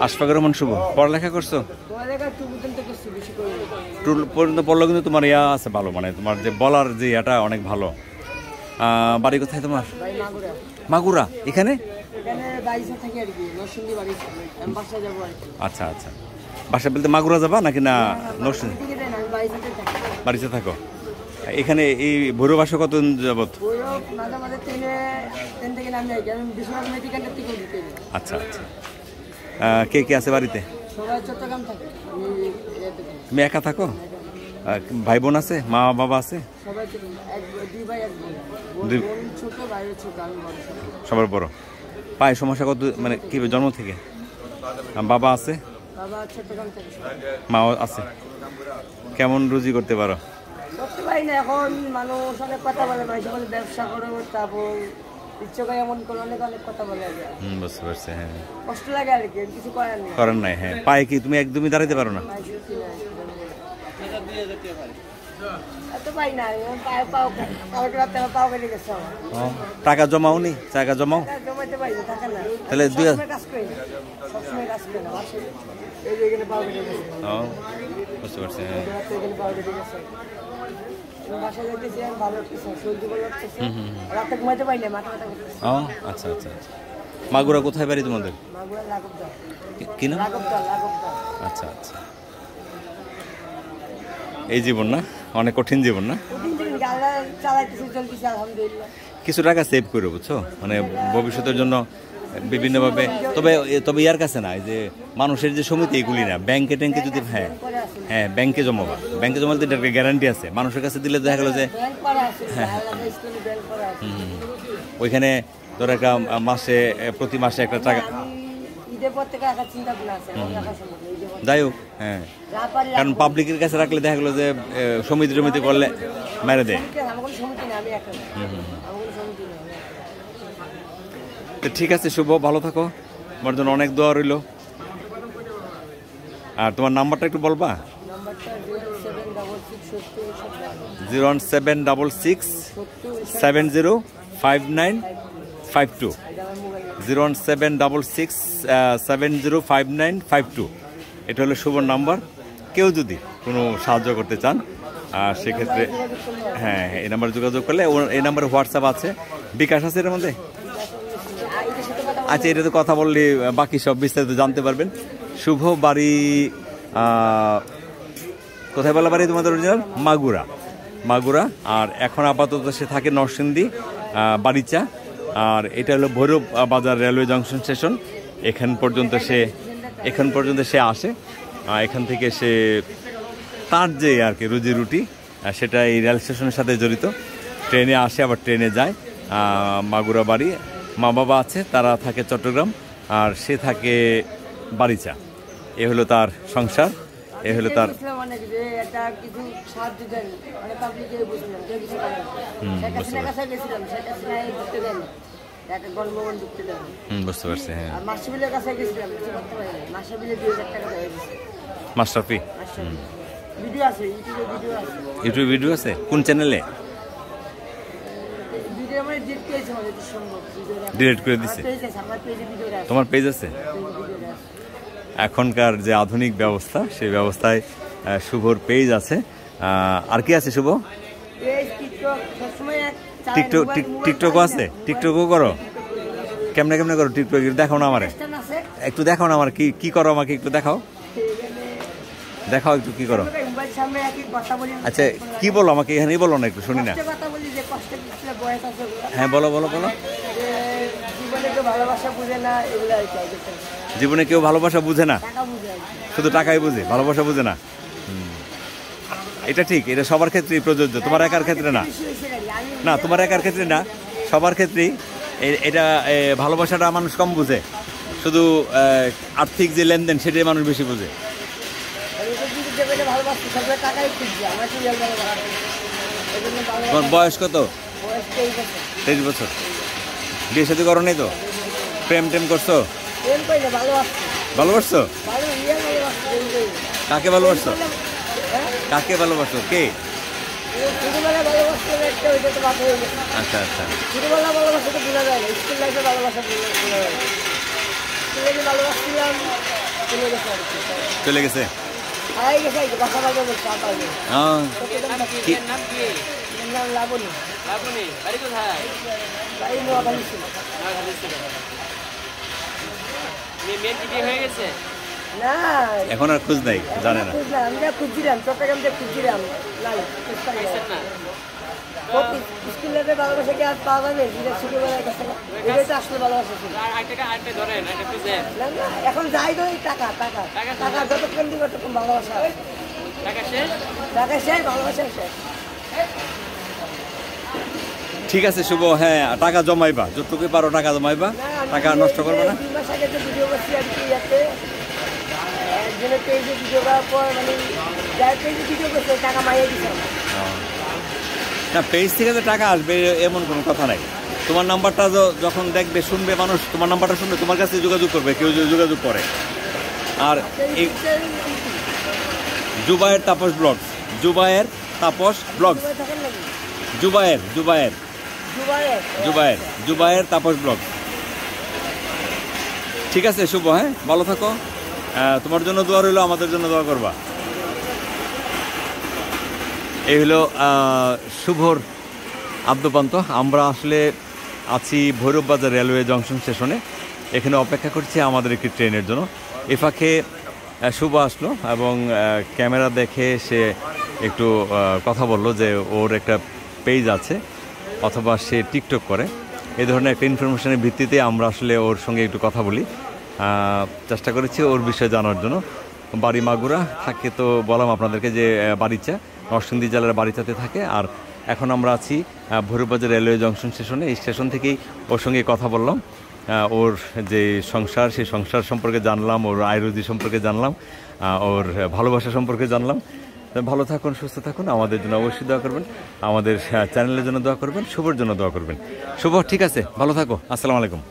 আশফাকুর রহমান শুভ পড়ালেখা করছো? টুল পর্যন্ত পড়লো, কিন্তু তোমার ইয়া আছে ভালো, মানে তোমার যে বলার যে ইয়াটা অনেক ভালো। বাড়ি কোথায় তোমার? মাগুরা। এখানে আচ্ছা আচ্ছা, বাসা বলতে মাগুরা যাবা নাকি না নরসিংদী? বাড়িতে থাকো। এখানে এই ভৈরব বাসা কতদিন যাবত? আচ্ছা আচ্ছা। কে কে আছে বাড়িতে? তুমি একা থাকো? ভাই বোন আছে? মা বাবা আছে? সবার বড়। পায়ে সমস্যা কত, মানে কি জন্ম থেকে? বাবা আছে? মা আছে? কেমন রুজি করতে পারো? এখন মানুষ অনেক কথা বলে, ব্যবসা করে, তারপর বুঝতে পারছি। হ্যাঁ, কষ্ট লাগে আর কি, কিছু করার নাই। হ্যাঁ, পায়ে কি তুমি একদমই দাঁড়াইতে পারো না? টাকা জমাও নি? টাকা জমাও তাহলে বুঝতে পারছি। আচ্ছা আচ্ছা। মাগুরা কোথায় বাড়ি তোমাদের? কি নাম? আচ্ছা আচ্ছা। এই জীবন না, অনেক কঠিন জীবন না? কিছু টাকা সেভ করে, বুঝছো, মানে ভবিষ্যতের জন্য বিভিন্নভাবে। তবে ইয়ার কাছে না, যে মানুষের যে সমিতি এগুলি না, ব্যাংকে ট্যাঙ্কে যদি, হ্যাঁ হ্যাঁ ব্যাংকে জমাবা। ব্যাংকে জমাতে একটা গ্যারান্টি আছে, মানুষের কাছে দিলে দেখা গেলো যে হ্যাঁ ওইখানে ধর একটা মাসে, প্রতি মাসে একটা টাকা। যাই হোক, হ্যাঁ, কারণ পাবলিকের কাছে রাখলে দেখা গেলো যে সমিতি করলে মেরে দেয়। ঠিক আছে শুভ, ভালো থাকো, তোমার জন্য অনেক দোয়া রইল। আর তোমার নাম্বারটা একটু বলবা? 01766705952, 01766705952। এটা হলো শুভর নাম্বার। কেউ যদি কোনো সাহায্য করতে চান সেক্ষেত্রে হ্যাঁ এই নাম্বারে যোগাযোগ করলে, এই নাম্বারে হোয়াটসঅ্যাপ আছে, বিকাশ আছে এর মধ্যে। আচ্ছা, এটাতে কথা বললে বাকি সব বিস্তারিত জানতে পারবেন। শুভ বাড়ি কোথায় বলা বাড়ি তোমাদের অরিজিনাল? মাগুরা। আর এখন আপাতত সে থাকে নরসিংদী বাড়িচা। আর এটা হলো ভৈরব বাজার রেলওয়ে জংশন স্টেশন। এখান পর্যন্ত সে আসে। এখান থেকে সে তার যে আর কি রুজি রুটি, সেটা এই রেল স্টেশনের সাথে জড়িত। ট্রেনে আসে, আবার ট্রেনে যায়। মাগুরা বাড়ি। মা বাবা আছে, তারা থাকে চট্টগ্রাম, আর সে থাকে বাড়িচা। এ হলো তার সংসার, এ হলো তার। বুঝতে পারছি। হ্যাঁ, মাশরাফি ইউটিউব ভিডিও আছে? কোন চ্যানেলে? ডিলিট করে দিছে? তোমার পেজ আছে? এখনকার যে আধুনিক ব্যবস্থা, সেই ব্যবস্থায় শুভর পেজ আছে। আর কি আছে শুভ? টিকটকও আছে? টিকটকও করো? কেমনে করো টিকটক? দেখাও না আমারে, একটু দেখাও না আমার, কি করো আমাকে একটু দেখাও একটু কি করো। আচ্ছা, কি বলো আমাকে? এখানেই বলো না, একটু শুনি না। হ্যাঁ বলো। জীবনে কেউ ভালোবাসা বুঝে না, শুধু টাকাই বুঝে, ভালোবাসা বুঝে না। এটা ঠিক, এটা সবার ক্ষেত্রেই প্রযোজ্য, তোমার একার ক্ষেত্রে না। না, তোমার একার ক্ষেত্রে না, সবার ক্ষেত্রেই এটা। ভালোবাসাটা মানুষ কম বুঝে, শুধু আর্থিক যে লেনদেন সেটাই মানুষ বেশি বুঝে। তোমার বয়স কত? 23 বছর। বিয়ে শাদী করো নাই তো? প্রেম করছো? ভালোবাসছো? কাকে ভালোবাসছো? কে? আচ্ছা আচ্ছা। চলে গেছে আর কি। চলে গেছে? হারাই গেছে এই বাসা বাজার বলছে আপাতত। নাম কি? এর নাম লাবণী। লাবণী, বাড়ি কোথায়? বাড়ি নোয়াখালী ছিল। নোয়াখালী ছিল। মেয়ের কি বিয়ে হয়ে গেছে? না এখন আর খোঁজ নাই, জানে না। খুঁজলাম, আমি যা খুঁজছিলাম চট্টগ্রাম দিয়ে খুঁজছিলাম, নাই খুঁজতে পারি পাইছেন না। না? স্কুলের ভালোবাসা কি আর পাওয়া যাবে? যেটা ছোটবেলায় কাছে এটাই তো আসলে ভালোবাসা ছিল। আর আরেকটা ধরেন, একটা খুঁজেন। না না এখন যাই তো এই টাকা টাকা টাকা টাকা যতক্ষণ দিবে ততক্ষণ ভালোবাসা, টাকা শেষ? টাকা শেষ ভালোবাসা শেষ। ঠিক আছে শুভ, হ্যাঁ টাকা জমাইবা, যতটুকু পারো টাকা জমাইবা, টাকা নষ্ট করবে না। 2 মাস আগে যে ভিডিও করছি আর কি ইয়াতে একজনের পেজে ভিডিও করার পর মানে যার পেজে ভিডিও করছে টাকা মাইয়ে দিচ্ছে আমার। না পেজ থেকে যে টাকা আসবে এমন কোনো কথা নাই। তোমার নাম্বারটা যখন দেখবে, শুনবে মানুষ, তোমার নাম্বারটা শুনবে, তোমার কাছে যোগাযোগ করবে, কেউ যদি যোগাযোগ করে। আর এই জুবায়ের তাপস ব্লগস, জুবায়ের তাপস ব্লগস, থাকেন নাকি জুবায়ের জুবায়ের দুবারে? জুবায়ের জুবায়ের তাপস ব্লগস। ঠিক আছে শুভ, হ্যাঁ ভালো থাকো। তোমার জন্য দোয়া রইলো, আমাদের জন্য দোয়া করবা। এই হলো শুভর আদ্যপান্ত। আমরা আসলে আছি ভৈরব বাজার রেলওয়ে জংশন স্টেশনে, এখানে অপেক্ষা করছি আমাদের একটি ট্রেনের জন্য। এ ফাঁকে শুভ আসলো এবং ক্যামেরা দেখে সে একটু কথা বললো যে ওর একটা পেজ আছে অথবা সে টিকটক করে। এই ধরনের একটা ইনফরমেশনের ভিত্তিতে আমরা আসলে ওর সঙ্গে একটু কথা বলি, চেষ্টা করেছি ওর বিষয়ে জানার জন্য। বাড়ি মাগুরা থাকে, তো বললাম আপনাদেরকে যে বারিচা, নরসিংদী জেলার বারিচাতে থাকে। আর এখন আমরা আছি ভৈরববাজার রেলওয়ে জংশন স্টেশনে। এই স্টেশন থেকেই ওর সঙ্গে কথা বললাম, ওর যে সংসার, সেই সংসার সম্পর্কে জানলাম, ওর আয়রুজি সম্পর্কে জানলাম, ওর ভালোবাসা সম্পর্কে জানলাম। ভালো থাকুন, সুস্থ থাকুন, আমাদের জন্য অবশ্যই দোয়া করবেন, আমাদের চ্যানেলের জন্য দোয়া করবেন, শুভর জন্য দোয়া করবেন। শুভ ঠিক আছে, ভালো থাকো, আসসালামু আলাইকুম।